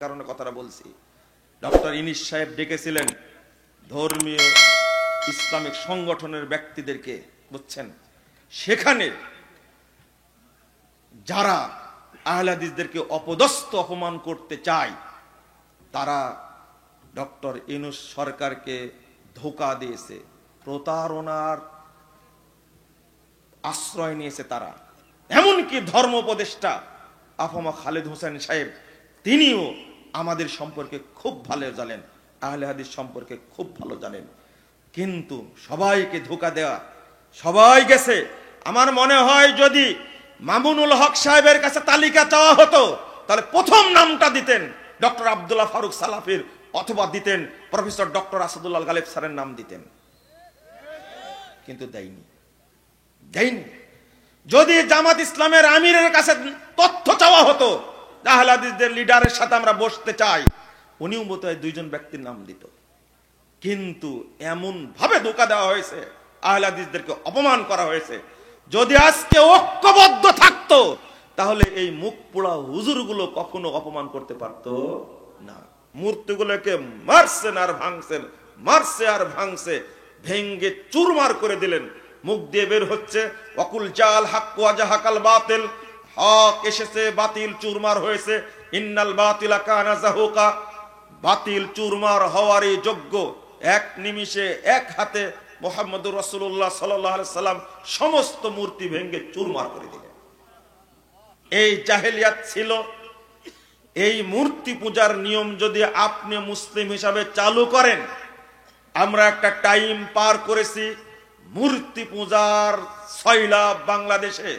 কারণে কথাটা বলছি। ডক্টর ইউনূস সাহেব ডেকেছিলেন ধর্মীয় ইসলামিক সংগঠনের ব্যক্তিদেরকে, বুঝছেন, সেখানে যারা আহলে হাদিসদেরকে অপদস্থ অপমান করতে চায় তারা ডক্টর ইউনূস সরকারকে ধোঁকা দিয়েছে, প্রতারণার আশ্রয় নিয়েছে তারা। এমনকি ধর্ম উপদেষ্টা আফামা খালেদ হোসেন সাহেব তিনিও আমাদের সম্পর্কে খুব ভালো জানেন, আহলে হাদিস সম্পর্কে খুব ভালো জানেন, কিন্তু সবাইকে ধোঁকা দেওয়া, সবাই গেছে। আমার মনে হয় যদি মামুনুল হক সাহেবের কাছে তালিকা চাওয়া হতো তাহলে প্রথম নামটা দিতেন ডক্টর আব্দুল্লাহ ফারুক সালাফির, অথবা দিতেন প্রফেসর ডক্টর আসাদুল্লাহ গালেব স্যারের নাম দিতেন, কিন্তু দেয়নি। যদি জামাত ইসলামের আমিরের কাছে তথ্য চাওয়া হতো আহলে হাদিসদের লিডারের সাথে আমরা বসতে চাই, উনিও বোধহয় দুইজন ব্যক্তির নাম দিত, কিন্তু এমন ভাবে ধোঁকা দেওয়া হয়েছে, আহলে হাদিসদেরকে অপমান করা হয়েছে। যদি আজকে ঐক্যবদ্ধ থাকতো তাহলে এই মুখ পোড়া হুজুরগুলো কখনো অপমান করতে পারতো না। মূর্তিগুলোকে মারছেন আর ভাঙছেন, মারছে আর ভাঙছে, ভেঙ্গে চুরমার করে দিলেন। মুখ দিয়ে বের হচ্ছে ওয়াকুল জাল হক ওয়া জাহাকাল বাতিল, হক এসেছে, বাতিল চুরমার হয়েছে, ইন্নাল বাতিলা কানা যাহুকা, বাতিল চুরমার হওয়ারই যোগ্য। এক নিমিষে এক হাতে মুহাম্মদুর রাসূলুল্লাহ সাল্লাল্লাহু আলাইহি সাল্লাম সমস্ত মূর্তি ভেঙ্গে চুরমার করে দিলেন। এই জাহেলিয়াত ছিল। এই মূর্তি পূজার নিয়ম যদি আপনি মুসলিম হিসাবে চালু করেন, আমরা একটা টাইম পার করেছি মূর্তি পূজার সয়লাব বাংলাদেশে।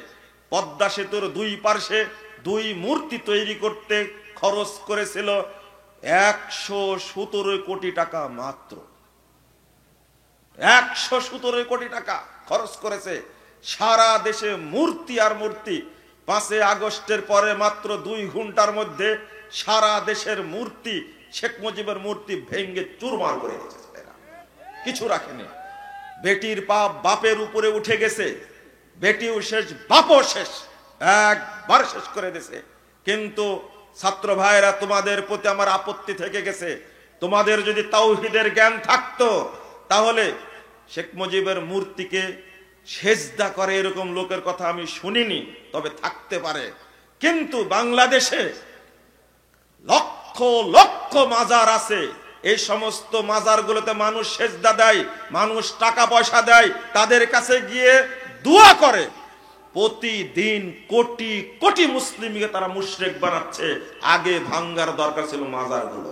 পদ্মা সেতুর দুই পার্শ্বে দুই মূর্তি তৈরি করতে খরচ করেছিল 117 কোটি টাকা, মাত্র 117 কোটি টাকা খরচ করেছে। সারা দেশে মূর্তি আর মূর্তি। 5 আগস্টের পরে মাত্র 2 ঘন্টার মধ্যে সারা দেশের মূর্তি, শেখ মুজিবের মূর্তি ভেঙ্গে চুরমার করে দিয়েছে, কিছু রাখেনি। বেটির পাপ বাপের উপরে উঠে গেছে, বেটিও শেষ, বাপও শেষ, একবার শেষ করে দিয়েছে। কিন্তু ছাত্র ভাইরা, তোমাদের প্রতি আমার আপত্তি থেকে গেছে। তোমাদের যদি তাওহীদের জ্ঞান থাকতো তাহলে শেখ মুজিবের মূর্তিকে সেজদা করে এরকম লোকের কথা আমি শুনিনি, তবে থাকতে পারে। কিন্তু বাংলাদেশে লক্ষ লক্ষ মাজার আছে, এই সমস্ত মাজারগুলোতে মানুষ সেজদা দেয়, মানুষ টাকা পয়সা দেয়, তাদের কাছে গিয়ে দোয়া করে। প্রতিদিন কোটি কোটি মুসলিমকে তারা মুশরিক বানাচ্ছে। আগে ভাঙ্গার দরকার ছিল মাজারগুলো,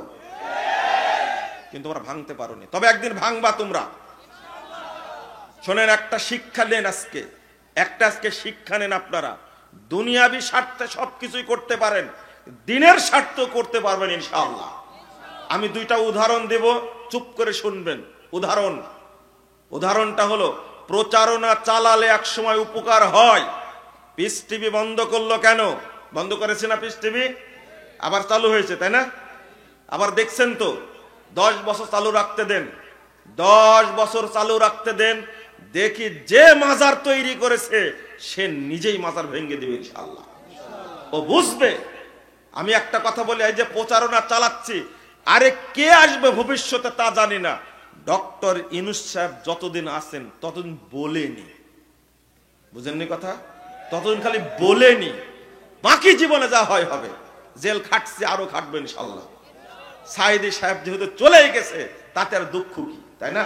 কিন্তু তোমরা ভাঙতে পারোনি। তবে একদিন ভাঙবা তোমরা। শোনেন, একটা শিক্ষা নেন আজকে, আজকে শিক্ষা নেন আপনারা। দুনিয়াবি স্বার্থে সবকিছুই করতে পারেন, দিনের স্বার্থ করতে পারবেন ইনশাআল্লাহ। আমি 2টা উদাহরণ দেব, চুপ করে শুনবেন। উদাহরণটা হলো, প্রচারণা চালালে এক সময় উপকার হয়। পিস টিভি বন্ধ করলো কেন? বন্ধ করেছে না পিস টিভি? আবার চালু হয়েছে, তাই না? আবার দেখছেন তো, 10 বছর চালু রাখতে দেন, 10 বছর চালু রাখতে দেন, দেখি যে মাজার তৈরি করেছে সে নিজেই মাজার ভেঙে দিবে ইনশাআল্লাহ। ও বুঝবে। আমি একটা কথা বলি, এই যে প্রচারণা চালাচ্ছি, আরে কে আসবে ভবিষ্যতে তা জানি না। ডক্টর ইউনূস সাহেব যতদিন আছেন ততদিন বলেনি, বুঝেননি কথা? ততদিন খালি বলেনি, বাকি জীবনে যা হয় হবে। জেল খাটছে, আরো খাটবে ইনশাআল্লাহ। সাইদি সাহেব যেহেতু চলেই গেছে, তাতে আর দুঃখ কি, তাই না?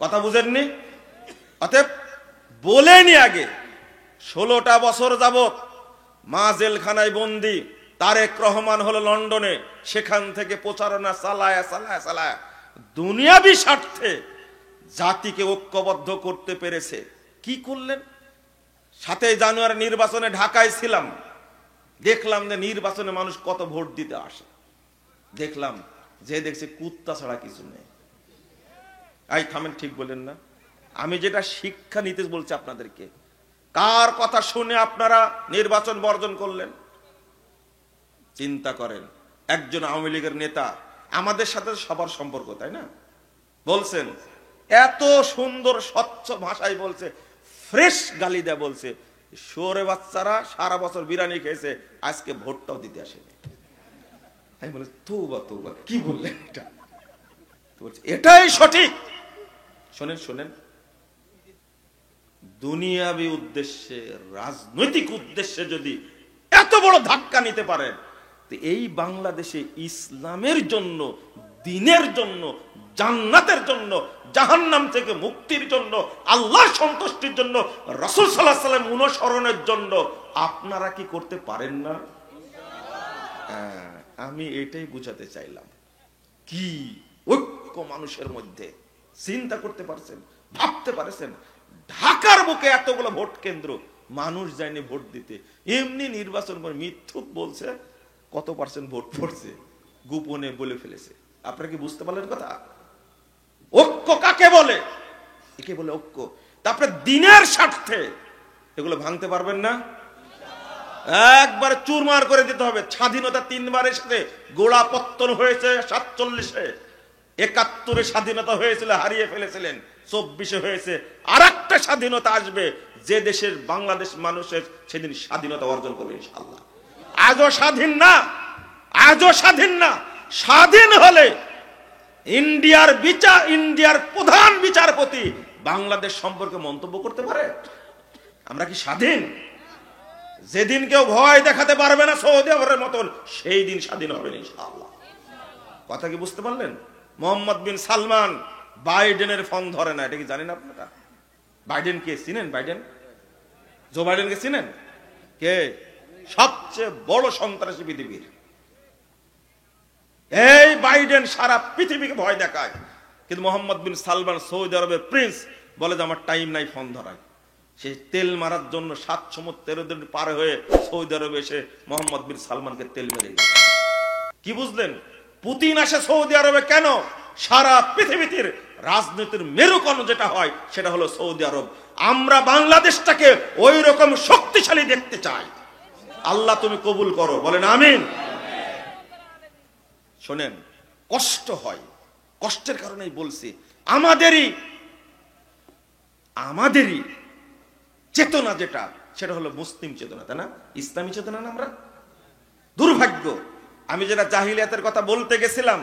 কথা বুঝেননি? অতএব বলেনি আগে। 16টা বছর যাবত মা জেলখানায় বন্দি, তারেক রহমান হলো লন্ডনে, সেখান থেকে প্রচারণা চালায় দুনিয়াবি স্বার্থে জাতিকে ঐক্যবদ্ধ করতে পেরেছে। কি করলেন? 7 জানুয়ারি নির্বাচনে ঢাকায় ছিলাম, দেখলাম যে নির্বাচনে মানুষ কত ভোট দিতে আসে। দেখলাম যে দেখছি কুত্তা ছাড়া কিছু নেই। এই থামেন, ঠিক বলেন না? আমি যেটা শিক্ষা নিতে বলছি আপনাদেরকে, কার কথা শুনে আপনারা নির্বাচন বর্জন করলেন? চিন্তা করেন। একজন আওয়ামী লীগের নেতা, আমাদের সাথে সবার সম্পর্ক, তাই না? বলছেন, এত সুন্দর স্বচ্ছ ভাষায় বলছে, ফ্রেশ গালি দেয়া বলছে, শোরে বাচ্চারা সারা বছর বিরিয়ানি খেয়েছে, আজকে ভোটটাও দিতে আসেনি। আমি বলি তৌবা তৌবা, কি বললেন এটা? বলছে এটাই সঠিক। শোনেন শোনেন, দুনিয়াবী উদ্দেশ্যে, রাজনৈতিক উদ্দেশ্যে যদি এত বড় ধাক্কা নিতে পারেন, তো এই বাংলাদেশে ইসলামের জন্য, দ্বীনের জন্য, জান্নাতের জন্য, জাহান্নাম থেকে মুক্তির জন্য, আল্লাহর সন্তুষ্টির জন্য, রাসূল সাল্লাল্লাহু আলাইহি ওয়াসাল্লাম অনুসরণের জন্য আপনারা কি করতে পারেন না? আমি এটাই বুঝাতে চাইলাম। কি ঐক্য মানুষের মধ্যে! চিন্তা করতে পারছেন, ভাবতে পারছেন? ঢাকার বুকে এতগুলো ভোট কেন্দ্র, মানুষ যায়নি ভোট দিতে। এমনি নির্বাচন করে মিথ্যুক বলছে কত পার্সেন্ট ভোট পড়ছে, গোপনে বলে ফেলেছে। আপনারা কি বুঝতে পারলেন কথা? ঐক্য কাকে বলে? একে বলে ঐক্য। তারপরে দিনের স্বার্থে এগুলো ভাঙতে পারবেন না, একবার চুরমার করে দিতে হবে। স্বাধীনতা 3 বার এসেছে, গোড়া পত্তন হয়েছে 47-এ, 71-এ স্বাধীনতা হয়েছিল, হারিয়ে ফেলেছিলেন, 24-এ হয়েছে। আর একটা স্বাধীনতা আসবে, যে দেশের বাংলাদেশ মানুষের সেদিন স্বাধীনতা অর্জন করবে ইনশাআল্লাহ। আজও স্বাধীন না, আজও স্বাধীন না। স্বাধীন হলে ইন্ডিয়ার প্রধান বিচারপতি বাংলাদেশ সম্পর্কে মন্তব্য করতে পারে। আমরা কি স্বাধীন? যেদিন কেউ ভয় দেখাতে পারবে না সৌদি আরবের মতন, সেই দিন স্বাধীন হবে ইনশাআল্লাহ। কথা কি বুঝতে পারলেন? মোহাম্মদ বিন সালমান বাইডেনের ফোন ধরে না, এটা কি জানেন আপনারা? বাইডেন কে চিনেন? বাইডেন, জো বাইডেনকে চিনেন? কে? সবচেয়ে বড় সন্ত্রাসী পৃথিবীর। এই বাইডেন সারা পৃথিবীকে ভয় দেখায়, কিন্তু মোহাম্মদ বিন সালমান সৌদি আরবের প্রিন্স বলে যে আমার টাইম নাই ফোন ধরায়। সে তেল মারার জন্য 7 সমুদ্র 13 দিন পার হয়ে সৌদি আরবে এসে মোহাম্মদ বিন সালমানকে তেল মেরে দিল। কি বুঝলেন? পুতিন আসে সৌদি আরবে কেন? সারা পৃথিবীতে রাজনীতির মেরুকরণ যেটা হয় সেটা হলো সৌদি আরব। আমরা বাংলাদেশটাকে ওই রকম শক্তিশালী দেখতে চাই। আল্লাহ তুমি কবুল করো, বলেন আমিন। শোনেন, কষ্ট হয়, কষ্টের কারণেই বলছি, আমাদেরই চেতনা যেটা, সেটা হলো মুসলিম চেতনা, তাই না? ইসলামী চেতনা না। আমরা দুর্ভাগ্য, আমি যেটা জাহিলিয়াতের কথা বলতে গেছিলাম,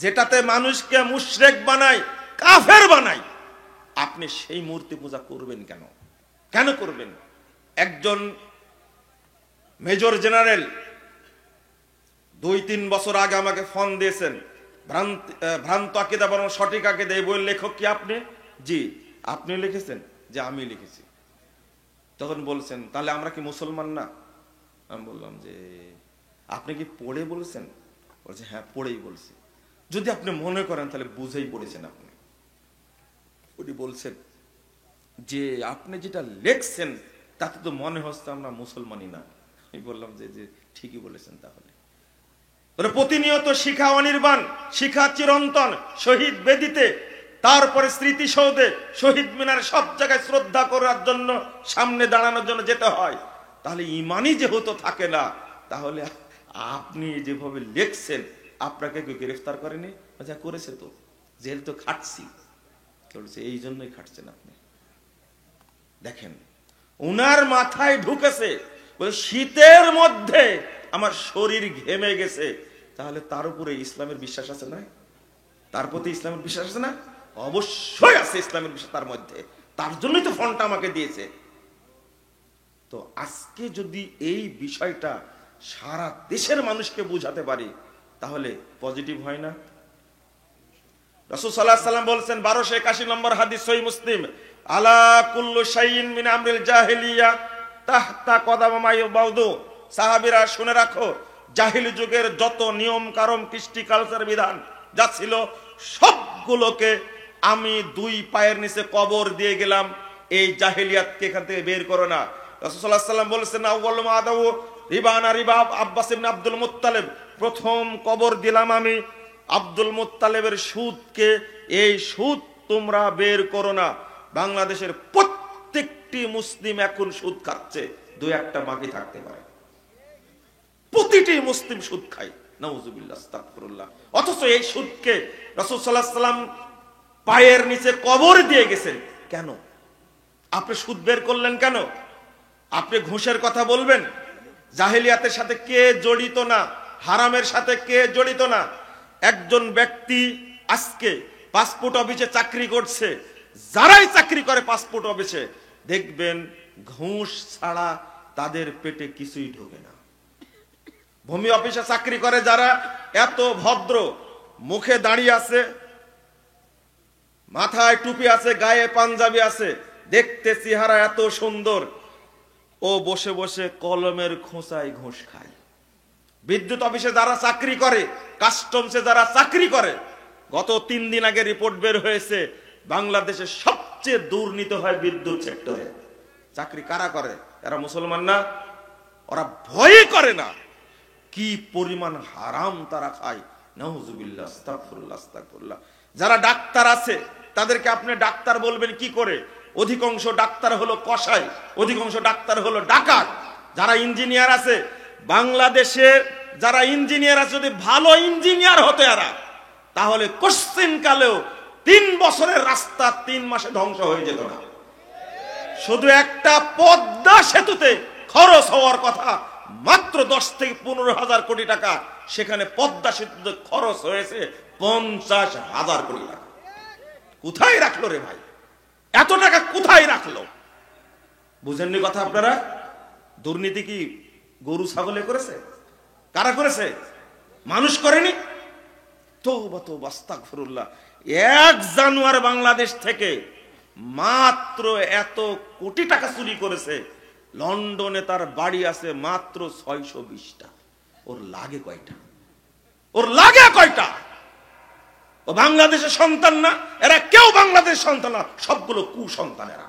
যেটাতে মানুষকে মুশরিক বানায়, কাফের বানায়, আপনি সেই মূর্তি পূজা করবেন কেন? কেন করবেন? একজন মেজর জেনারেল 2-3 বছর আগে আমাকে ফোন দিয়েছেন, ভ্রান্ত আকীদা বরং সঠিক আকীদা, এই বইয়ের লেখক কি আপনি? জি। আপনি লিখেছেন? যে আমি লিখেছি। তখন বলছেন তাহলে আমরা কি মুসলমান না? আমি বললাম যে আপনি কি পড়ে বলছেন? বলছে হ্যাঁ পড়েই বলছি। যদি আপনি মনে করেন তাহলে বুঝেই পড়েছেন আপনি। উনি বলছেন যে আপনি যেটা লেখছেন তাতে তো মনে হচ্ছে আমরা মুসলমানই না। আমি বললাম যে ঠিকই বলেছেন। তাহলে প্রতিনিয়ত শিখা অনির্বাণ, শিখা চিরন্তন, শহীদ বেদিতে, তারপরে স্মৃতিসৌধে, শহীদ মিনার, সব জায়গায় শ্রদ্ধা করার জন্য, সামনে দাঁড়ানোর জন্য যেতে হয়। তাহলে ইমানই যেহেতু থাকে না, তাহলে আপনি যেভাবে লেখছেন, আপনাকে কেউ গ্রেফতার করেনি? আচ্ছা করেছে তো, জেল তো খাটছি। এই জন্যই খাটছেন আপনি। দেখেন উনার মাথায় ঢুকেছে, বলে শীতের মধ্যে আমার শরীর ঘেমে গেছে, তাহলে তার উপরে ইসলামের বিশ্বাস আছে না? তার প্রতি ইসলামের বিশ্বাস আছে না? অবশ্যই আছে ইসলামের বিশ্বাস তার মধ্যে। তার জন্যই তো ফোনটা আমাকে দিয়েছে। তো আজকে যদি এই বিষয়টা সারা দেশের মানুষকে বুঝাতে পারি, তাহলে পজিটিভ হয় না? রাসূল সাল্লাল্লাহু আলাইহি ওয়াসাল্লাম বলেছেন, 1281 নম্বর হাদিস, সহিহ মুসলিম, আলা কুল্লু শাইইন মিন আমরিল জাহিলিয়া তাহতা কদাম মা ইউবাউদু। সাহাবীরা শুনে রাখো, জাহিলি যুগের যত নিয়ম কারণ, কৃষ্টি, কালচার, বিধান যা ছিল, সবগুলোকে আমি 2 পায়ের নিচে কবর দিয়ে গেলাম। এই জাহিলিয়াতকে এখান থেকে বের করো না। রাসূল সাল্লাল্লাহু আলাইহি ওয়াসাল্লাম বলেছেন, আউয়ালু মা আদাউ রিবানা রিবাব আব্বাস ইবনে আব্দুল মুত্তালিব, প্রথম কবর দিলাম আমি আব্দুল মুত্তালিবের সুদকে। এই সুদ তোমরা বের করো না। বাংলাদেশের প্রত্যেকটি মুসলিম এখন সুদ খাচ্ছে, 2-1টা বাকি থাকতে পারে। প্রতিটি মুসলিম সুদ খায়, নাউজুবিল্লাহ, আস্তাগফিরুল্লাহ। অথচ এই সুদকে রাসূল সাল্লাল্লাহু আলাইহি ওয়াসাল্লাম পায়ের নিচে কবর দিয়ে গেছেন। কেন আপনি সুদ বের করলেন? কেন আপনি ঘুষের কথা বলবেন? জাহেলিয়াতের সাথে কে জড়িত না? হারামের সাথে কে জড়িত না। একজন ব্যক্তি আজকে পাসপোর্ট অফিসে চাকরি করছে, যারাই চাকরি করে পাসপোর্ট অফিসে দেখবেন ঘুষ ছাড়া তাদের পেটে কিছুই ঢোকে না। ভূমি অফিসে চাকরি করে যারা, এত ভদ্র, মুখে দাঁড়িয়ে আছে, মাথায় টুপি আছে, গায়ে পাঞ্জাবি আছে, দেখতে চেহারা এত সুন্দর, ও বসে বসে কলমের খোঁচায় ঘুষ খায়। বিদ্যুৎ অফিসে যারা চাকরি করে, কাস্টমসে যারা চাকরি করে, গত 3 দিন আগে রিপোর্ট বের হয়েছে বাংলাদেশে সবচেয়ে দুর্নীতি হয় বিদ্যুৎ সেক্টরে। চাকরি কারা করে? এরা মুসলমান না? ওরা ভয় করে না কি পরিমাণ হারাম তারা খায়। নাউজুবিল্লাহ, আস্তাগফিরুল্লাহ, আস্তাগফিরুল্লাহ। যারা ডাক্তার আছে তাদেরকে আপনি ডাক্তার বলবেন কি করে? অধিকাংশ ডাক্তার হলো কসাই, অধিকাংশ ডাক্তার হলো ডাকাত। যারা ইঞ্জিনিয়ার আছে বাংলাদেশে, যারা ইঞ্জিনিয়ার আছে, যদি ভালো ইঞ্জিনিয়ার হতো এরা, তাহলে কোশ্চেন কালেও 3 বছরের রাস্তা 3 মাসে ধ্বংস হয়ে যেত না। শুধু একটা পদ্মা সেতুতে খরচ হওয়ার কথা মাত্র 10 থেকে 15,000 কোটি টাকা, সেখানে পদ্মা সেতুতে খরচ হয়েছে 50,000 কোটি টাকা। কোথায় রাখলো রে ভাই? এত টাকা কোথায় রাখলো? বুঝেননি কথা আপনারা? দুর্নীতি কি গরু ছাগলে করেছে? কারা করেছে? মানুষ করেনি। তওবা তওবা, আস্তাগফিরুল্লাহ। 1 জানুয়ারি বাংলাদেশ থেকে মাত্র এত কোটি টাকা চুরি করেছে। লন্ডনে তার বাড়ি আছে মাত্র 620টা। ওর লাগে কয়টা? ওর লাগে কয়টা? ও বাংলাদেশের সন্তান না? এরা কেউ বাংলাদেশের সন্তান না, সবগুলো কুসন্তান এরা।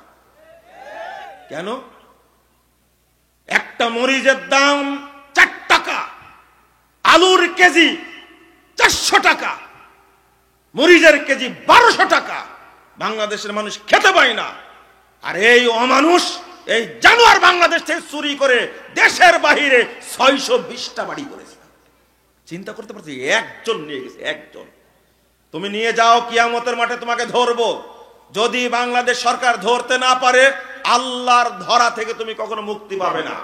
কেন? একটা মরিচের দাম 4 টাকা, আলুর কেজি 400 টাকা, মরিচের কেজি 1200 টাকা। বাংলাদেশের মানুষ খেতে পায় না। আর এই অমানুষ, এই জানোয়ার বাংলাদেশ থেকে চুরি করে দেশের বাহিরে 620টা বাড়ি করেছে। চিন্তা করতে পারছি? একজন নিয়ে গেছে, একজন। তুমি নিয়ে যাও, কিয়ামতের মাঠে তোমাকে ধরবো। যদি বাংলাদেশ সরকার ধরতে না পারে, আল্লাহর ধরা থেকে তুমি কখনো মুক্তি পাবে না।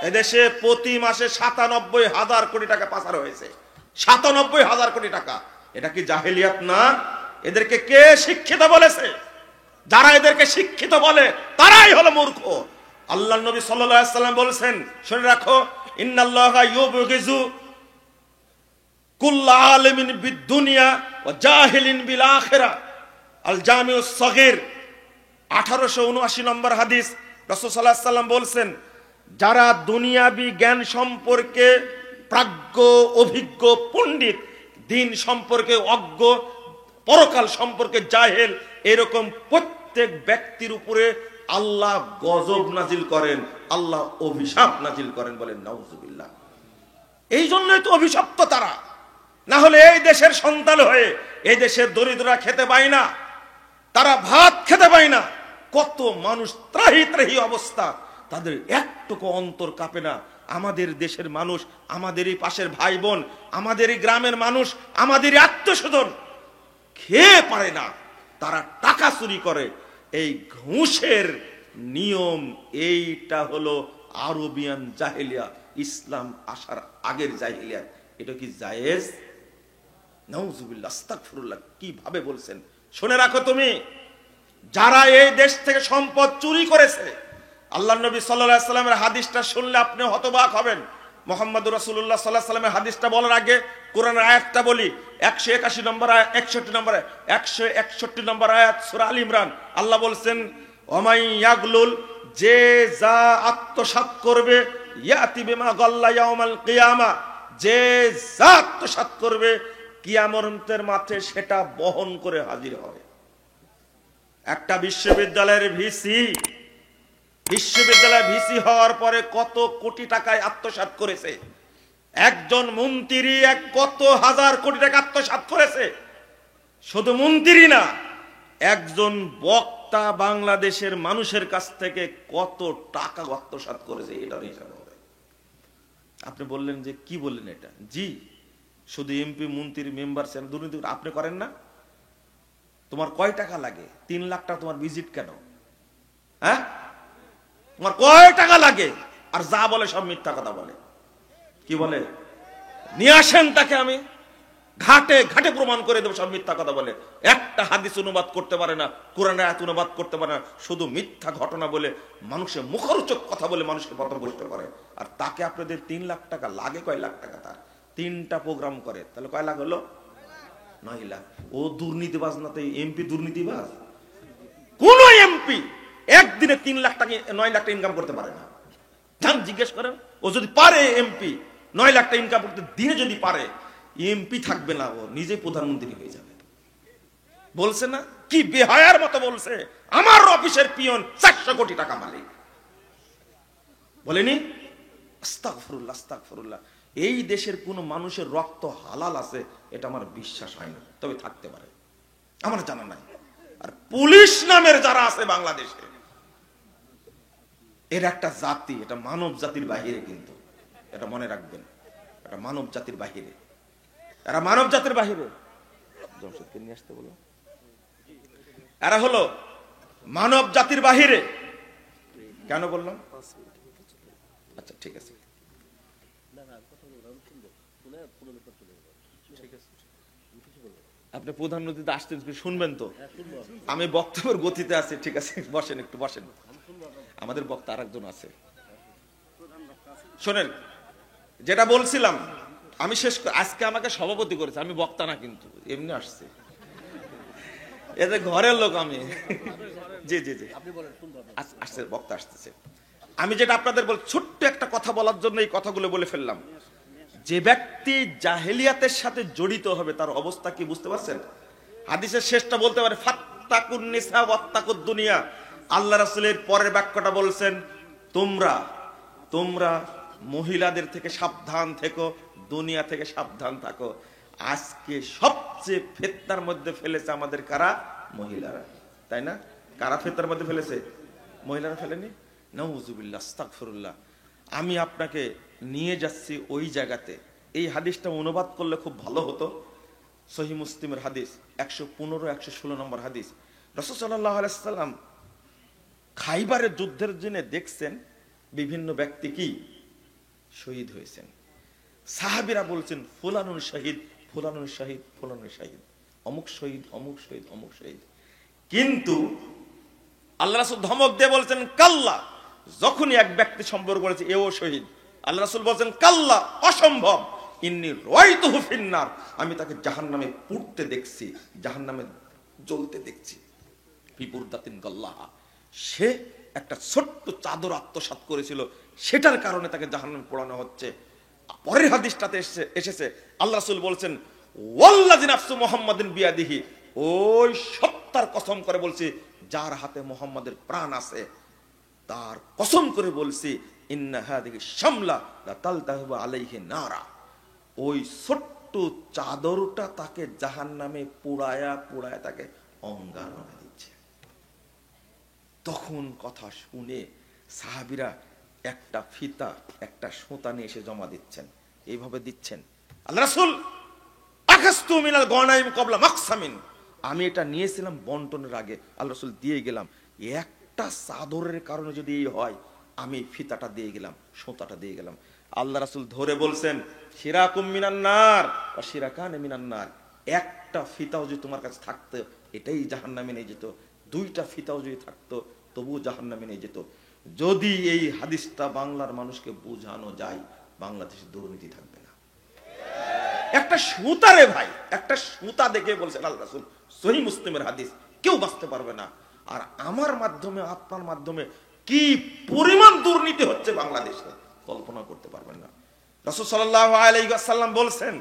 এদেশে প্রতি মাসে 97,000 কোটি টাকা পাচার হয়েছে। 97,000 কোটি টাকা। এটা কি জাহেলিয়াত না? এদেরকে কে শিক্ষিত বলেছে? যারা এদেরকে শিক্ষিত বলে তারাই হলো মূর্খ। আল্লাহর নবী সাল্লাল্লাহু আলাইহি ওয়াসাল্লাম বলেছেন, শুনে রাখো, ইন্নাল্লাহা ইউবগিজু কুল্লা আলিমিন বিদ-দুনিয়া ওয়া জাহিলিন বিল আখিরাহ। আল জামিউস সগীর 1879 নম্বর হাদিস। রাসূল সাল্লাল্লাহু আলাইহি ওয়াসাল্লাম বলেছেন, যারা দুনিয়াবি জ্ঞান সম্পর্কে প্রাজ্ঞ, অভিজ্ঞ, পণ্ডিত, দিন সম্পর্কে অজ্ঞ, পরকাল সম্পর্কে জাহেল, এরকম প্রত্যেক ব্যক্তির উপরে আল্লাহ গজব নাজিল করেন, আল্লাহ অভিশাপ নাজিল করেন। বলেন নাউজুবিল্লাহ। এই জন্যই তো অভিশপ্ত তারা। না হলে এই দেশের সন্তান হয়ে এই দেশের দরিদ্ররা খেতে পায় না, তারা ভাত খেতে পায় না। কত মানুষ ত্রাহি ত্রাহি অবস্থা, তাদের একটুকু অন্তর কাঁপে না। আমাদের দেশের মানুষ, আমাদেরই পাশের ভাই বোন, আমাদেরই গ্রামের মানুষ, আমাদেরই আত্মীয়স্বজন খেয়ে পারে না, তারা টাকা চুরি করে। এই ঘুষের নিয়ম, এইটা হলো আরবিয়ান জাহেলিয়া, ইসলাম আসার আগের জাহেলিয়া। এটা কি জায়েজ? নাউজুবিল্লাহ, আস্তাগফিরুল্লাহ। কিভাবে বলছেন? শুনে রাখো তুমি, যারা এই দেশ থেকে সম্পদ চুরি করেছে, আল্লাহর নবী সাল্লাল্লাহু আলাইহি ওয়াসাল্লামের হাদিসটা শুনলে আপনি হতবাক হবেন। মুহাম্মদুর রাসূলুল্লাহ সাল্লাল্লাহু আলাইহি ওয়াসাল্লামের হাদিসটা বলার আগে কোরআনের আয়াতটা বলি। 181 নম্বর আয়াত, 161 নম্বর আয়াত সূরা আল ইমরান। আল্লাহ বলছেন, ওমাই ইয়াগলুল, যে যা আত্মসাৎ করবে, ইয়াতি বিমা গাল্লা ইয়াউমাল কিয়ামা, যে যা আত্মসাৎ করবে কিয়ামতের মাঠে সেটা বহন করে হাজির হবে। একটা বিশ্ববিদ্যালয়ের ভিসি, বিশ্ববিদ্যালয়ের ভিসি হওয়ার পরে কত কোটি টাকায় আত্মসাৎ করেছে। একজন মন্ত্রী কত হাজার কোটি টাকা আত্মসাৎ করেছে। শুধু মন্ত্রী না, একজন বক্তা বাংলাদেশের মানুষের কাছ থেকে কত টাকা আত্মসাৎ করেছে, এটার হিসাব হবে। আপনি বললেন যে কি বললেন এটা? জি, শুধু এমপি, মন্ত্রী, মেম্বার দুর্নীতি আপনি করেন না? তোমার কয় টাকা লাগে? 3 লাখ টাকা তোমার ভিজিট কেন? হ্যাঁ, তোমার কয় টাকা লাগে? আর যা বলে সব মিথ্যা কথা বলে। কি বলে? নিয়ে আসেন তাকে, আমি ঘাটে ঘাটে প্রমাণ করে দেবো সব মিথ্যা কথা বলে। একটা হাদিস অনুবাদ করতে পারে না, কোরআনের আয়াত অনুবাদ করতে পারে না, শুধু মিথ্যা ঘটনা বলে মানুষের মুখরোচক কথা বলে মানুষকে পথভ্রষ্ট করে। আর তাকে আপনাদের 3 লাখ টাকা লাগে, কয় লাখ টাকা তার? 3টা প্রোগ্রাম করে, তাহলে কয় লাখ হলো? 9 লাখ। ও দুর্নীতিবাজ না তো এমপি দুর্নীতিবাজ? কোন এমপি একদিনে 3 লাখ টাকা 9 লাখ টাকা ইনকাম করতে পারে না। যান জিজ্ঞেস করেন, ও যদি পারে এমপি 9 লাখ টাকা ইনকাম করতে দিনে যদি পারে, এমপি থাকবে না, ও নিজে প্রধানমন্ত্রী হয়ে যাবে। বলছে না কি বেহায়ার মতো বলছে, আমার অফিসের পিয়ন 400 কোটি টাকা মালিক। বলেনি? আস্তাগফিরুল্লাহ, আস্তাগফিরুল্লাহ। এই দেশের কোন মানুষের রক্ত হালাল আছে এটা আমার বিশ্বাস হয় না, তবে থাকতে পারে, আমার জানা নাই। আর পুলিশ নামের যারা আছে বাংলাদেশে, এর একটা জাতি, এটা মানব জাতির বাহিরে, কিন্তু এটা মনে রাখবেন, এটা মানব জাতির বাহিরে, এরা মানব জাতির বাহিরে। জমশেদকে নিয়ে আসতে বলো। এরা হলো মানব জাতির বাহিরে। কেন বললাম? আচ্ছা ঠিক আছে, আপনি প্রধানমন্ত্রীতে আসতেন, শুনবেন তো? আমি বক্তব্যের গতিতে আছি, ঠিক আছে, বসেন, একটু বসেন। আমাদের বক্তা আরেকজন আছে, শোনেন যেটা বলছিলাম। আমি শেষ, আজকে আমাকে সভাপতি করেছে, আমি বক্তা না কিন্তু, এমনি আসছে, এদের ঘরের লোক আমি। জি জি জি, আসছে, বক্তা আসতেছে। আমি যেটা আপনাদের বল, ছোট্ট একটা কথা বলার জন্য এই কথাগুলো বলে ফেললাম। যে ব্যক্তি জাহেলিয়াতের সাথে জড়িত হবে তার অবস্থা কি বুঝতে পারছেন? হাদিসের শেষটা বলতে পারে ফাত্তাকুন নিসা ওয়াত্তাকুদ দুনিয়া। আল্লাহ রাসূলের পরের বাক্যটা বলছেন, তোমরা তোমরা মহিলাদের থেকে সাবধান থেকো, দুনিয়া থেকে সাবধান থাকো। আজকে সবচেয়ে ফিতনার মধ্যে ফেলেছে আমাদের কারা? মহিলারা, তাই না? কারা ফিতনার মধ্যে ফেলেছে? মহিলারা ফেলেনি? নাউযুবিল্লাহ, আস্তাগফিরুল্লাহ। আমি আপনাকে নিয়ে যাচ্ছি ওই জায়গাতে। এই হাদিসটা অনুবাদ করলে খুব ভালো হতো। সহিহ মুসলিমের হাদিস 115 116 নম্বর হাদিস। রাসূল সাল্লাল্লাহু আলাইহি সাল্লাম খাইবারের যুদ্ধের জন্য দেখছেন বিভিন্ন ব্যক্তি কি শহীদ হয়েছেন। সাহাবীরা বলছেন ফুলানুন শহীদ, ফুলানুন শহীদ, ফুলানুন শহীদ, অমুক শহীদ, অমুক শহীদ, অমুক শহীদ। কিন্তু আল্লাহ রাসূল ধমক দিয়ে বলছেন কাল্লা। যখনই এক ব্যক্তি সম্পর্ক করেছে এও শহীদ, আল্লাহ রাসূল বলছেন কাল্লা, অসম্ভব, ইন্নী রাআইতুহু ফিন্নার, আমি তাকে জাহান্নামে পুড়তে দেখছি, জাহান্নামে জ্বলতে দেখছি। বিপুরদাতিন গাল্লাহা, সে একটা ছোট্ট চাদর আত্মসাৎ করেছিল, সেটার কারণে তাকে জাহান্নামে পোড়ানো হচ্ছে। পরের হাদিসটাতে এসেছে আল্লাহ রাসূল বলছেন ওয়াল্লাযী নাফসু মুহাম্মাদিন বিয়াদিহি, ওই সত্তার কসম করে বলছি যার হাতে মুহাম্মাদের প্রাণ আছে, তার কসম করে বলছি ইন্না হাযিহি শামলা লা তালতাহিবু আলাইহি নারা, ওই ছোট্ট চাদরটা তাকে জাহান্নামে পোড়ায়া পোড়ায়া তাকে অঙ্গার বানিয়ে দিচ্ছে। তখন কথা শুনে সাহাবীরা একটা ফিতা একটা সুতা নিয়ে এসে জমা দিচ্ছেন, এইভাবে দিচ্ছেন। আল্লাহ রাসূল আখাস্তু মিনাল গনাইম ক্বাবলা মাকসামিন, আমি এটা নিয়েছিলাম বন্টনের আগে, আল্লাহ রাসূল দিয়ে গেলাম। একটা চাদরের কারণে যদি এই হয়, আমি ফিতাটা দিয়ে গেলাম, সুতাটা দিয়ে গেলাম। আল্লাহ রাসূল ধরে বলছেন শিরাকুম মিনান নার ওয়া শিরাকান মিনান নার, একটা ফিতাও যদি তোমার কাছে থাকতো এটাই জাহান্নামে নিয়ে যেত, 2টা ফিতাও যদি থাকতো তবুও জাহান্নামে নিয়ে যেত। যদি এই হাদিসটা বাংলার মানুষকে বোঝানো যায়, বাংলাদেশে দুর্নীতি থাকবে না। একটা সুতা রে ভাই, একটা সুতা দেখে বলছেন আল্লাহ রাসূল, সহিহ মুসলিমের হাদিস, কেউ বাঁচতে পারবে না। আর আমার মাধ্যমে আপনার মাধ্যমে কি পরিমাণ দুর্নীতি হচ্ছে বাংলাদেশে কল্পনা করতে পারবেন না। রাসূল সাল্লাল্লাহু আলাইহি ওয়াসাল্লাম বলছেন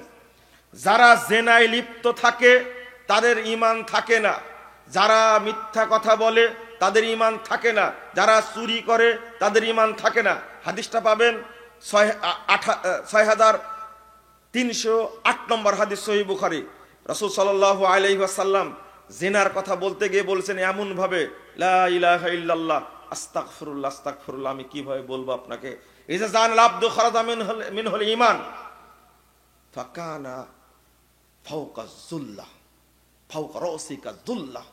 যারা জেনায় লিপ্ত থাকে তাদের ঈমান থাকে না, যারা মিথ্যা কথা বলে তাদের ঈমান থাকে না, যারা চুরি করে তাদের ঈমান থাকে না। হাদিসটা পাবেন 6308 নম্বর হাদিস, সহিহ বুখারী। রাসূল সাল্লাল্লাহু আলাইহি ওয়াসাল্লাম জিনার কথা বলতে গিয়ে বলছেন এমন ভাবে লা ইলাহা ইল্লাল্লাহ আস্তাগফিরুল্লাহ, আস্তাগফিরুল্লাহ, আমি কিভাবে বলবো আপনাকে, ইজা জানাল আবদু খারাজা মিনহুল ঈমান ফাকানা ফাওকা যুল্লাহ ফাওকা রাসিকা যুল্লাহ,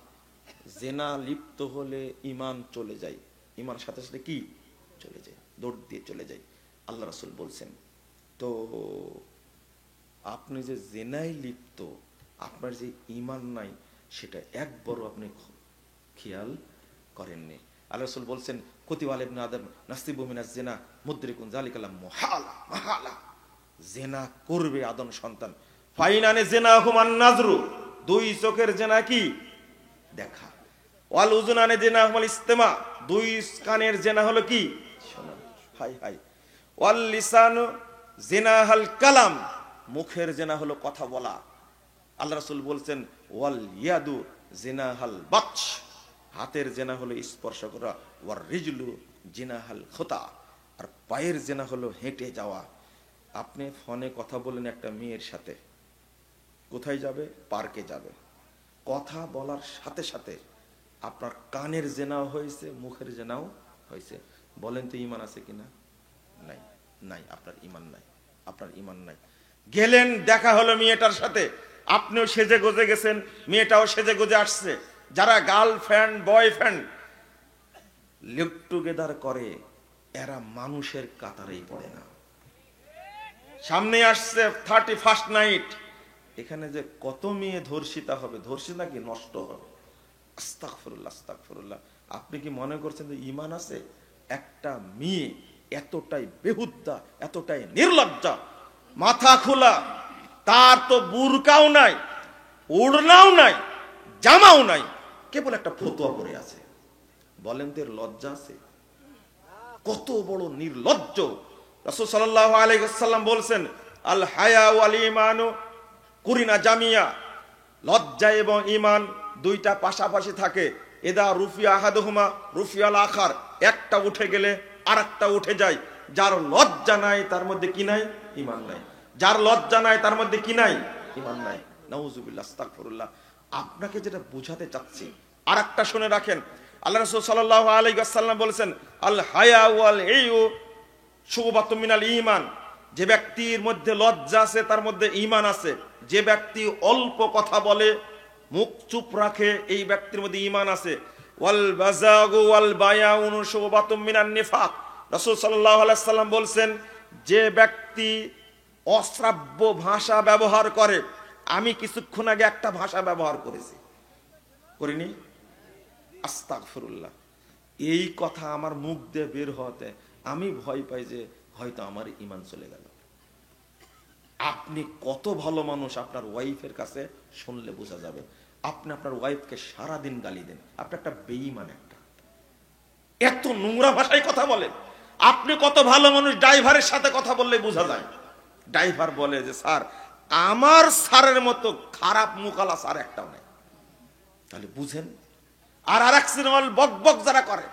জিনা লিপ্ত হলে ঈমান চলে যায়, ঈমান সাথে সাথে কি চলে যায়, দৌড় দিয়ে চলে যায়। আল্লাহ রাসূল বলছেন তো আপনি যে জেনায় লিপ্ত, আপনার যে ঈমান নাই, সেটা একবারও আপনি খেয়াল করেননি। আল্লাহ রাসূল বলছেন কুতিবা আলা ইবনি আদম নাসিবু মিনাজ জিনা মুদরিকুন যালিকা মুহালা মাহালা, জিনা করবে আদম সন্তান। ফাইনানে জিনাহুম আন-নাজরু, দুই চোখের জিনা কি? দেখা। ওয়াল উযুনানে জিনাহুম আল-ইসতিমা, দুই কানের জিনা হলো কি? শোনা। High high. ওয়াল লিসানু জিনাহাল কালাম, মুখের জিনা হলো কথা বলা। আল্লাহ রাসূল বলছেন ওয়াল ইয়াদু জিনাহাল বাতশ, হাতের জেনা হলো স্পর্শ করা। ওয়ার রিজলু জিনাহাল খুতা, আর পায়ের জেনা হলো হেঁটে যাওয়া। আপনি ফোনে কথা বলেন একটা মেয়ের সাথে, কোথায় যাবে? পার্কে যাবে। কথা বলার সাথে সাথে আপনার কানের জেনাও হয়েছে, মুখের জেনাও হয়েছে। বলেন তো ঈমান আছে কিনা? নাই, নাই, আপনার ঈমান নাই, আপনার ঈমান নাই। গেলেন, দেখা হলো মেয়েটার সাথে, আপনিও সেজে গুজে গেছেন, মেয়েটাও সেজে গুজে আসছে। যারা গার্লফ্রেন্ড বয়ফ্রেন্ড লিভ টুগেদার করে, এরা মানুষের কাতারেই পড়ে না। সামনে আসছে 31st নাইট, এখানে যে কত মেয়ে ধর্ষিতা হবে, ধর্ষিতা কি নষ্ট হবে। আস্তাগফিরুল্লাহ, আস্তাগফিরুল্লাহ। আপনি কি মনে করছেন যে ঈমান আছে? একটা মেয়ে এতটাই বেহুদ্দা, এতটাই নির্লজ্জা, মাথা খোলা, তার তো বুরকাও নাই, ওড়নাও নাই, জামাও নাই, কেবল একটা ফতোয়া পরে আছে। বলেন তো এর লজ্জা আছে? কত বড় নির্লজ্জ। রাসূল সাল্লাল্লাহু আলাইহি ওয়াসাল্লাম বলছেন আল হায়া ওয়াল ঈমানু কুরিনা জামিয়া, লজ্জা এবং ঈমান দুইটা পাশাপাশি থাকে। এদা রুফিয়া আহাদুহুমা রুফিয়াল আখার, একটা উঠে গেলে আরেকটা উঠে যায়। যার লজ্জা নাই তার মধ্যে কি নাই? ঈমান নাই। যার লজ্জা নাই তার মধ্যে কি নাই? ঈমান নাই। নাউযুবিল্লাহ, আস্তাগফিরুল্লাহ। আপনাকে যেটা বোঝাতে চাচ্ছি আরেকটা শুনে রাখেন। আল্লাহ রাসূল সাল্লাল্লাহু আলাইহি ওয়াসাল্লাম বলেছেন আল হায়া ওয়াল ইউ শুবাতুম মিনাল ঈমান, যে ব্যক্তির মধ্যে লজ্জা আছে তার মধ্যে ঈমান আছে। যে ব্যক্তি অল্প কথা বলে, মুখ চুপ রাখে, এই ব্যক্তির মধ্যে ঈমান আছে। ওয়াল বাযাগু ওয়াল বায়াউন শুবাতুম মিনান নিফাক, রাসূল সাল্লাল্লাহু আলাইহি ওয়াসাল্লাম বলেন যে ব্যক্তি অশ্রাব্য ভাষা ব্যবহার করে, আমি কিছুক্ষণ আগে একটা ভাষা ব্যবহার করেছি, করিনি? আস্তাগফিরুল্লাহ। এই কথা আমার মুখ দিয়ে বের হতে আমি ভয় পাই যে হয়তো আমার ঈমান চলে গেল। আপনি কত ভালো মানুষ, আপনার ওয়াইফের কাছে শুনলে বোঝা যাবে। আপনি আপনার ওয়াইফকে সারাদিন গালি দেন, আপনি একটা বেঈমান, একটা এত নোংরা ভাষায় কথা বলেন। আপনি কত ভালো মানুষ, ড্রাইভারের সাথে কথা বললে বোঝা যায়। ড্রাইভার বলে যে স্যার, আমার স্যারের মতো খারাপ মুকালা স্যার একটাও নেই। তাহলে বুঝেন। আর আরেক সিনেমাল বক বক যারা করে,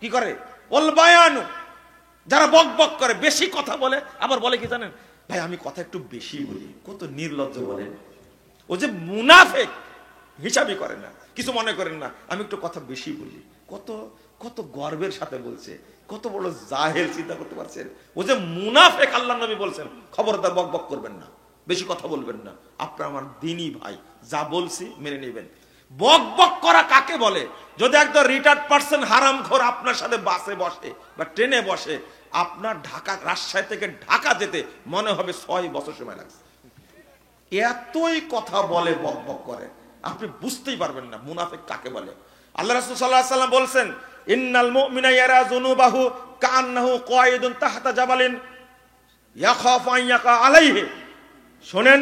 কি করে? ওল বায়ানু, যারা বক বক করে, বেশি কথা বলে, আবার বলে কি জানেন? ভাই আমি কথা একটু বেশি বলি। কত নির্লজ্জ বলেন। ও যে মুনাফিক, হিসাবই করে না, কিছু মনে করেন না, আমি একটু কথা বেশি বলি। কত কত গর্বের সাথে বলছে, কত বড় জাহেল, চিন্তা করতে পারছেন? ও যে মুনাফিক, আল্লাহর নবী বলছেন খবরদার বক বক করবেন না, বেশি কথা বলবেন না। আপনার আমার দিনী ভাই, যা বলছি মেনে নেবেন। বক বক করা কাকে বলে? যদি একদম রিটার্ড পারসন হারামখোর আপনার সাথে বাসে বসে বা ট্রেনে বসে, আপনার ঢাকা, রাজশাহী থেকে ঢাকা যেতে মনে হবে 6 বছর সময় লাগছে। এতই কথা বলে, বক বক করে, আপনি বুঝতেই পারবেন না মুনাফিক কাকে বলে। আল্লাহ রাসূল সাল্লাল্লাহু আলাইহি ওয়াসাল্লাম বলেন ইন্নাল মুমিনা ইয়ারা যুনুবাহু কান্নাহু কায়িদুন তাহতা জাবালিন ইয়াখাফু আন ইয়াকা আলাইহি। শুনেন,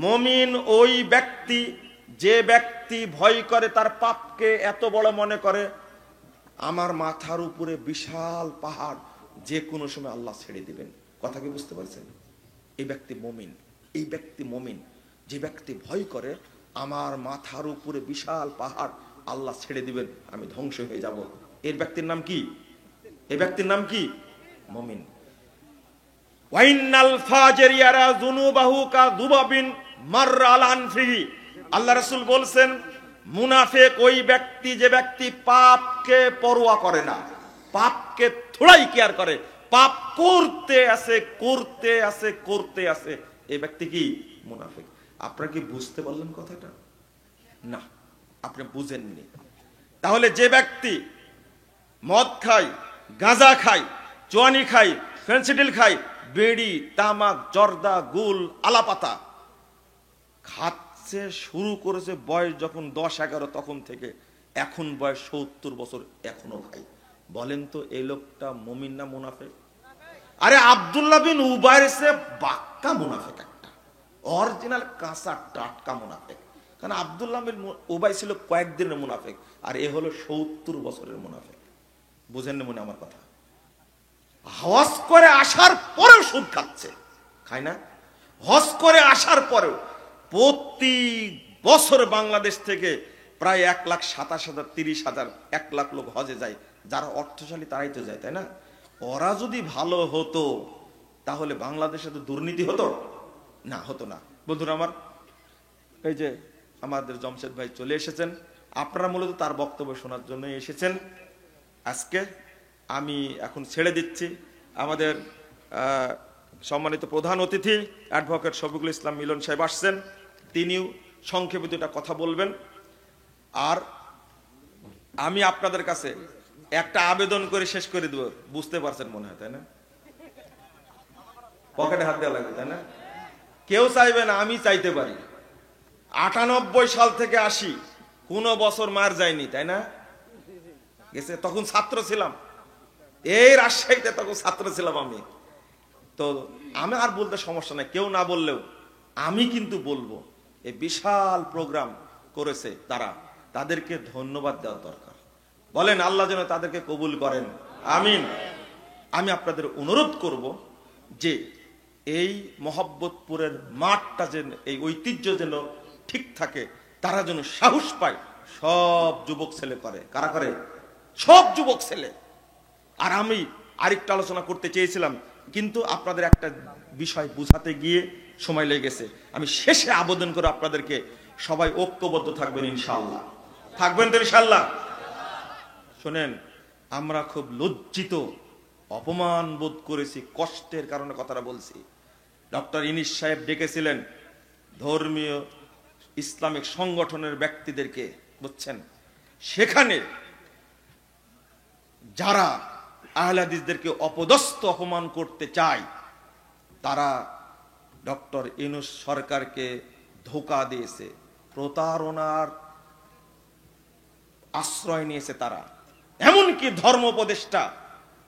মুমিন ওই ব্যক্তি যে ব্যক্তি ভয় করে তার পাপকে এত বড় মনে করে, আমার মাথার উপরে বিশাল পাহাড়, যে কোনো সময় আল্লাহ ছেড়ে দিবেন। কথা কি বুঝতে পারছেন? এই ব্যক্তি মুমিন। এই ব্যক্তি মুমিন, যে ব্যক্তি ভয় করে আমার মাথার উপরে বিশাল পাহাড় আল্লাহ ছেড়ে দিবেন, আমি ধ্বংস হয়ে যাব, এর ব্যক্তির নাম কি? এই ব্যক্তির নাম কি? মুমিন। ওয়াইনাল ফাজির ইয়ারা যুনুবাহু কা দুবাবিন মাররা আলা আনফিহি। আল্লাহ রাসূল বলেন মুনাফিক ওই ব্যক্তি যে ব্যক্তি পাপকে পরোয়া করে না, পাপকে থোড়াই কেয়ার করে, পাপ করতে আছে করতে আছে করতে আছে, এই ব্যক্তি কি? মুনাফিক। আপনারা কি বুঝতে পারলেন কথাটা? না, আপনি বুঝেননি। তাহলে যে ব্যক্তি মদ খায়, গাঁজা খায়, চুয়ানি খায়, ফেন্সিডিল খায়, বেড়ি, তামাক, জর্দা, গুল, আলাপাতা, খাচ্ছে শুরু করেছে বয়স যখন 10-11 তখন থেকে এখন বয়স 70 বছর এখনো খাই। বলেন তো এই লোকটা মুমিন না মুনাফিক? আরে আব্দুল্লাহ বিন উবাইর সে বাক্কা মুনাফিক, একটা অরিজিনাল কাঁচা টাটকা মুনাফিক। কারণ আব্দুল্লাহ বিন উবাই ছিল কয়েকদিনের মুনাফিক, আর এ হলো 70 বছরের মুনাফিক। বুঝেন না মনে আমার কথা? হজ করে আসার পরেও সুদ খাচ্ছে, খায় না? হজ করে আসার পরেও প্রতি বছর বাংলাদেশ থেকে প্রায় 1,27,000 30,000 1 লাখ লোক হজে যায়। যারা অর্থশালী তারাই তো যায়, তাই না? ওরা যদি ভালো হতো তাহলে বাংলাদেশে তো দুর্নীতি হতো না, হতো না। বন্ধুরা আমার, এই যে আমাদের জমশেদ ভাই চলে এসেছেন, আপনারা মূলত তার বক্তব্য শোনার জন্য এসেছেন। আজকে আমি এখন ছেড়ে দিচ্ছি আমাদের সম্মানিত প্রধান অতিথি অ্যাডভোকেট শফিকুল ইসলাম মিলন সাহেব আসছেন, তিনিও সংক্ষেপে দুটা কথা বলবেন। আর আমি আপনাদের কাছে একটা আবেদন করে শেষ করে দেব, বুঝতে পারছেন মনে হয়, তাই না? পকেটে হাত দেওয়া লাগবে, তাই না? কেউ চাইবে না, আমি চাইতে পারি। 98 সাল থেকে 80 কোনো বছর মার যায়নি, তাই না? গেছে, তখন ছাত্র ছিলাম, এই রাজশাহীতে তখন ছাত্র ছিলাম আমি। তো আমি আর বলতে সমস্যা নাই, কেউ না বললেও আমি কিন্তু বলবো, এই বিশাল প্রোগ্রাম করেছে তারা, তাদেরকে ধন্যবাদ দেওয়া দরকার। বলেন আল্লাহ যেন তাদেরকে কবুল করেন, আমিন। আমি আপনাদের অনুরোধ করব যে এই মহব্বতপুরের মাঠটা যেন, এই ঐতিহ্য যেন ঠিক থাকে, তারা যেন সাহস পায়। সব যুবক ছেলে করে, কারা করে? সব যুবক ছেলে। আর আমি আরেকটা আলোচনা করতে চেয়েছিলাম, কিন্তু আপনাদের একটা বিষয় বুঝাতে গিয়ে সময় লেগে গেছে। আমি শেষে আবেদন করে আপনাদেরকে, সবাই ঐক্যবদ্ধ থাকবেন ইনশাআল্লাহ। থাকবেন তো ইনশাআল্লাহ? শোনেন, আমরা খুব লজ্জিত, অপমান বোধ করেছি, কষ্টের কারণে কথাটা বলছি। ডক্টর ইনিস সাহেব ডেকেছিলেন ধর্মীয় ইসলামিক সংগঠনের ব্যক্তিদেরকে, বুঝছেন? সেখানে যারা আহলে হাদিসদেরকে অপদস্থ অপমান করতে চায়, তারা ডক্টর ইউনূস সরকারকে ধোঁকা দিয়েছে, প্রতারণার আশ্রয় নিয়েছে তারা। এমনকি ধর্ম উপদেষ্টা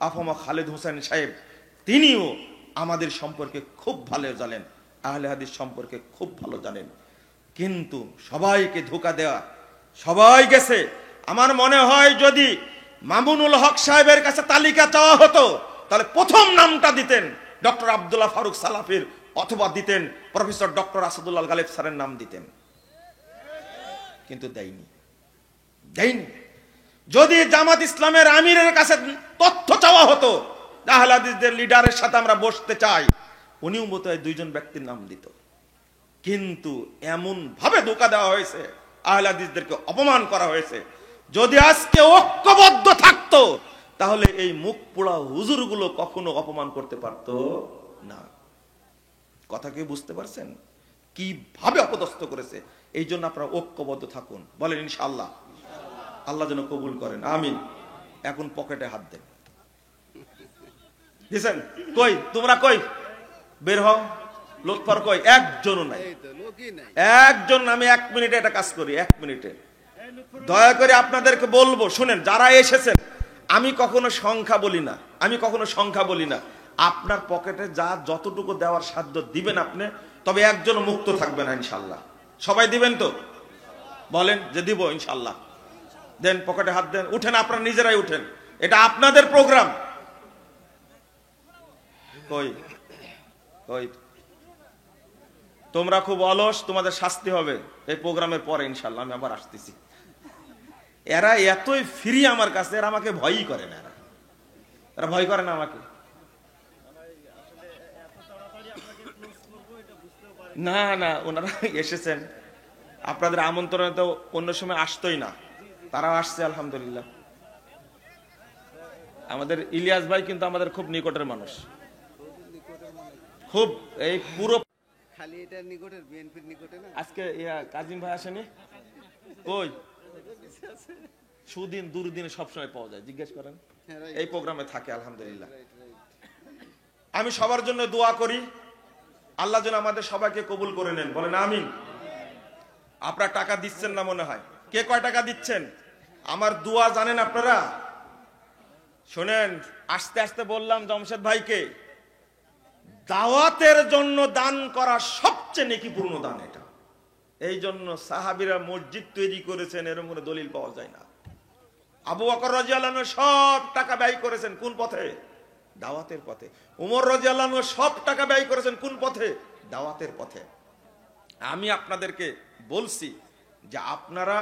আফমা খালেদ হোসেন সাহেব, তিনিও আমাদের সম্পর্কে খুব ভালো জানেন, আহলে হাদিস সম্পর্কে খুব ভালো জানেন। কিন্তু সবাইকে ধোঁকা দেওয়া, সবাই গেছে। আমার মনে হয় যদি মামুনুল হক সাহেবের কাছে তালিকা চাওয়া হতো, তাহলে প্রথম নামটা দিতেন ডক্টর আব্দুল্লাহ ফারুক সালাফির, অথবা দিতেন প্রফেসর ডক্টর আসাদুল্লাহ গালেব স্যারের নাম দিতেন, কিন্তু দেয়নি। যদি জামাত ইসলামের আমিরের কাছে তথ্য চাওয়া হতো, আহলে হাদিসদের লিডারের সাথে আমরা বসতে চাই, উনিও মতো 2জন ব্যক্তির নাম দিত। কিন্তু এমন ভাবে ধোঁকা দেওয়া হয়েছে, আহলে হাদিসদেরকে অপমান করা হয়েছে। যদি আজকে ঐক্যবদ্ধ থাকতো, তাহলে এই মুখ পোড়া হুজুরগুলো কখনো অপমান করতে পারতো না। কথা কি বুঝতে পারছেন? কিভাবে অপদস্থ করেছে। এই জন্য আপনারা ঐক্যবদ্ধ থাকুন, বলেন ইনশাআল্লাহ। আল্লাহ যেন কবুল করেন, আমিন। এখন পকেটে হাত দেন, দিছেন? কই তোমরা, কই বের হও, লোকফর কই? একজনও নাই, একজন। আমি 1 মিনিটে এটা কাজ করি, 1 মিনিটে। দয়া করে আপনাদেরকে বলবো, শুনেন, যারা এসেছেন, আমি কখনো সংখ্যা বলি না, আপনার পকেটে যা যতটুকু দেওয়ার সাধ্য দিবেন আপনি, তবে একজন মুক্ত থাকবে না ইনশাআল্লাহ। সবাই দিবেন তো? বলেন যে দিব ইনশাআল্লাহ। দেন, পকেটে হাত দেন, উঠেন, আপনারা নিজেরাই উঠেন, এটা আপনাদের প্রোগ্রাম। কই কই তোমরা খুব অলস, তোমাদের শাস্তি হবে এই প্রোগ্রামের পরে ইনশাআল্লাহ। আমি আবার আসতেছি। এরা এতই ফ্রি আমার কাছে, এরা আমাকে ভয়ই করে না, এরা ভয় করে না আমাকে। না না, ওনারা এসেছেন, আপনাদের আমন্ত্রণে তো অন্য সময় আসতোই না, তারাও আসছে আলহামদুলিল্লাহ। আমাদের ইলিয়াস ভাই কিন্তু আমাদের খুব নিকটের মানুষ, খুব, এই পুরো খালি এটা নিকটের, বিএনপির নিকটে না। আজকে কাজিম ভাই আসেনি, কই? সুদিন দুর্দিনে সবসময় পাওয়া যায়, জিজ্ঞেস করেন, এই প্রোগ্রামে থাকে আলহামদুলিল্লাহ। আমি সবার জন্য দোয়া করি, আল্লাহ যেন আমাদের সবাইকে কবুল করে নেন, বলেন আমিন। আপনারা টাকা দিচ্ছেন না মনে হয়। কে কয় টাকা দিচ্ছেন? আমার দোয়া জানেন আপনারা? শোনেন, আস্তে আস্তে বললাম জমশেদ ভাইকে, দাওয়াতের জন্য দান করা সবচেয়ে নেকিপূর্ণ দান এটা। এই জন্য সাহাবীরা মসজিদ তৈরি করেছেন, এর মধ্যে দলিল পাওয়া যায় না। আবু বকর রাদিয়াল্লাহু আনহু সব টাকা ব্যয় করেছেন কোন পথে? দাওয়াতের পথে। উমর রাদিয়াল্লাহু আনহু সব টাকা ব্যয় করেছেন কোন পথে? দাওয়াতের পথে। আমি আপনাদেরকে বলছি যে আপনারা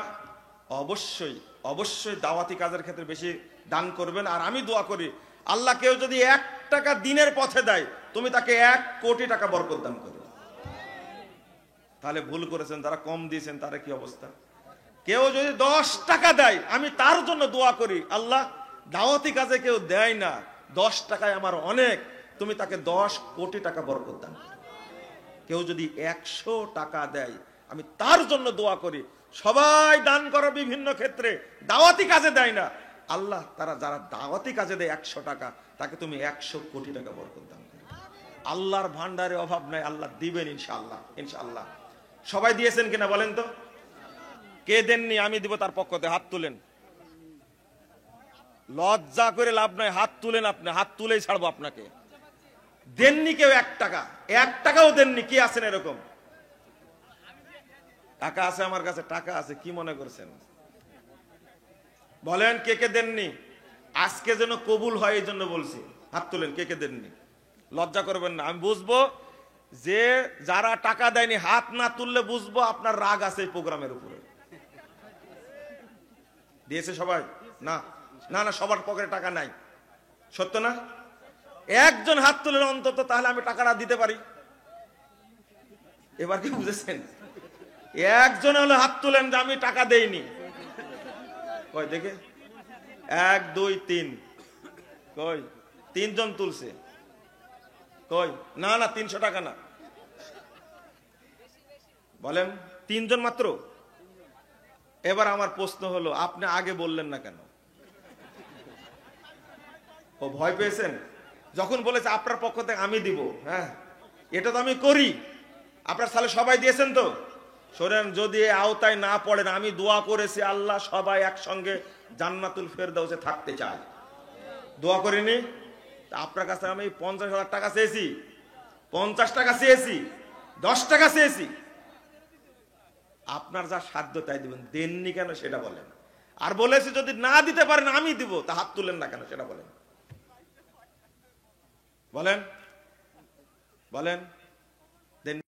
অবশ্যই অবশ্যই দাওয়াতি কাজের ক্ষেত্রে বেশি দান করবেন। আর আমি দোয়া করি, আল্লাহ কেউ যদি 1 টাকা দিনের পথে দেয়, তুমি তাকে 1 কোটি টাকা বরকত দান করো। তাহলে ভুল করেছেন যারা কম দিয়েছেন, তারা কি অবস্থা? কেউ যদি 10 টাকা দেয়, আমি তার জন্য দোয়া করি, আল্লাহ দাওয়াতি কাজে কেউ দেয় না, 10 টাকায় আমার অনেক, তুমি তাকে 10 কোটি টাকা বরকত দান করো। কেউ যদি 100 টাকা দেয়, আমি তার জন্য দোয়া করি। সবাই দান করো বিভিন্ন ক্ষেত্রে, দাওয়াতি কাজে দেয় না, আল্লাহ তারা যারা দাওয়াতি কাজে দেয় 100 টাকা, তাকে তুমি 100 কোটি টাকা বরকত দান করো। আল্লাহর ভান্ডারে অভাব নাই, আল্লাহ দিবেন ইনশাআল্লাহ, ইনশাআল্লাহ। সবাই দিয়েছেন কিনা বলেন তো? কে দেননি? আমি দিব তার পক্ষ থেকে, হাত তুলেন। লজ্জা করে লাভ নাই, হাত তুলেন। আপনি হাত তুলেই ছাড়বো আপনাকে। দেননি কেউ 1 টাকা? 1 টাকাও দেননি? কি আছেন এরকম? টাকা আছে আমার কাছে, টাকা আছে, কি মনে করছেন? বলেন কে কে দেননি? আজকে যেন কবুল হয় এই জন্য বলছি, হাত তুলেন কে কে দেননি। লজ্জা করবেন না, আমি বুঝবো যে যারা টাকা দেয়নি হাত না তুললে বুঝবো আপনার রাগ আছে এই প্রোগ্রামের উপরে। দিয়েছে সবাই? না না না, সবার পকেটে টাকা নাই, সত্য না? একজন হাত তুলেন অন্তত, তাহলে আমি টাকাটা দিতে পারি। এবার কি বুঝেছেন? একজন হলো হাত তুলেন যে আমি টাকা দেইনি। কই দেখে? 1 2 3, কই? 3 জন তুলছে। কই? না না, 300 টাকা না। বলেন 3 জন মাত্র। এবার আমার প্রশ্ন হলো, আপনি আগে বললেন না কেন? ও ভয় পেয়েছেন? যখন বলেছে আপনার পক্ষ থেকে আমি দিব, হ্যাঁ এটা তো আমি করি, আপনার সালে সবাই দিয়েছেন তো। শোনেন, যদি আওতায় না পড়েন, আমি দোয়া করেছি আল্লাহ সবাই একসঙ্গে জান্নাতুল ফেরদাউসে থাকতে চায়, দোয়া করিনি? আপনার কাছে আমি 50,000 টাকা চেয়েছি, 50 টাকা চেয়েছি, 10 টাকা চেয়েছি, আপনার যা সাধ্য তাই দিবেন। দেননি কেন সেটা বলেন। আর বলেছি যদি না দিতে পারেন আমি দিব, তা হাত তুলেন না কেন সেটা বলেন। বলেন বলেন।